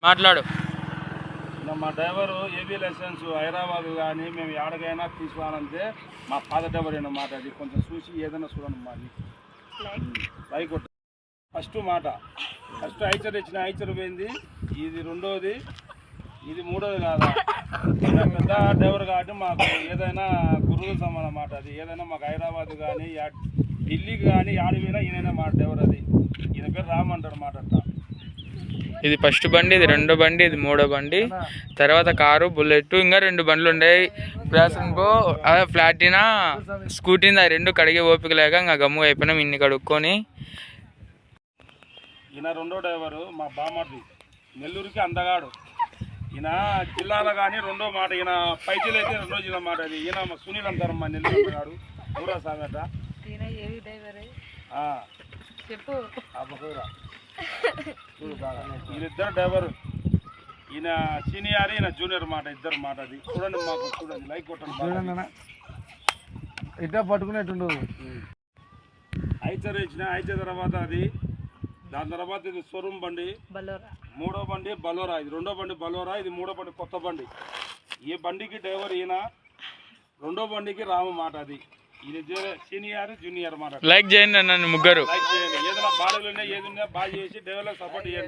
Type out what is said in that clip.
మాట్లాడు. మా driver AB licence Hyderabad కానీ మేము ఎక్కడికైనా తీసుకోవాలంటే మా పాత డ్రైవర్ అన్నమాట. అది కొంచెం చూసి ఏదైనా చూడండి మాది లైక్ ఫస్ట్ మాట. ఫస్ట్ ఐచర్ ఇచ్చిన ఐచర్ పోయింది, ఇది రెండోది, ఇది మూడోది కాదా. పెద్ద డ్రైవర్ కాబట్టి మాకు ఏదైనా గురువు సమానం అన్నమాట. అది ఏదైనా మాకు హైదరాబాద్ కానీ ఢిల్లీకి కానీ ఆడిపోయినా ఈయనైనా మా డ్రైవర్. అది ఈయన పేరు రామ్ అంటాడు మాట. అట్లా ఇది ఫస్ట్ బండి, ఇది రెండో బండి, ఇది మూడో బండి, తర్వాత కారు, బుల్లెట్, ఇంకా 2 బండ్లు ఉన్నాయి. ప్యాసన్కో అదే ఫ్లాటినా స్కూటీని ఆ 2 కడిగే ఓపిక లేక ఇంకా గమ్ము అయిపోయినాం ఇన్ని కడుక్కొని. ఈయన రెండో డ్రైవరు మా బామర్ది, నెల్లూరుకి అందగాడు. ఈయన జిల్లాలో కానీ రెండో మాట. ఈయన పైజీలు అయితే రెండో జిల్లా మాట. అది ఈయన మా సునీల్ అంటారు మా నెల్లూరు అందగాడు. ఊరా సామెట చెప్పు. వీళ్ళిద్దరు డ్రైవరు. ఈయన సీనియర్, ఈయన జూనియర్ మాట. ఇద్దరు మాట. అది చూడండి, మాకు చూడండి, లైక్ కొట్టండి. ఇట్లా పట్టుకునేట్టుండు. ఐచర్ ఇచ్చిన ఐచర్ తర్వాత అది, దాని తర్వాత ఇది షోరూమ్ బండి, మూడో బండి బలోరా, ఇది రెండో బండి బలోరా, ఇది మూడో బండి కొత్త బండి. ఈ బండికి డ్రైవర్ ఈయన, రెండో బండికి రాము మాట. అది ఈయన సీనియర్ జూనియర్ మాట. లైక్ చేయండి నన్ను ముగ్గురు. లైక్ చేయండి. ఏదైనా బాధలు ఉన్నా ఏది ఉన్నా బాగా చేసి డ్రైవర్లకు సపోర్ట్ చేయండి.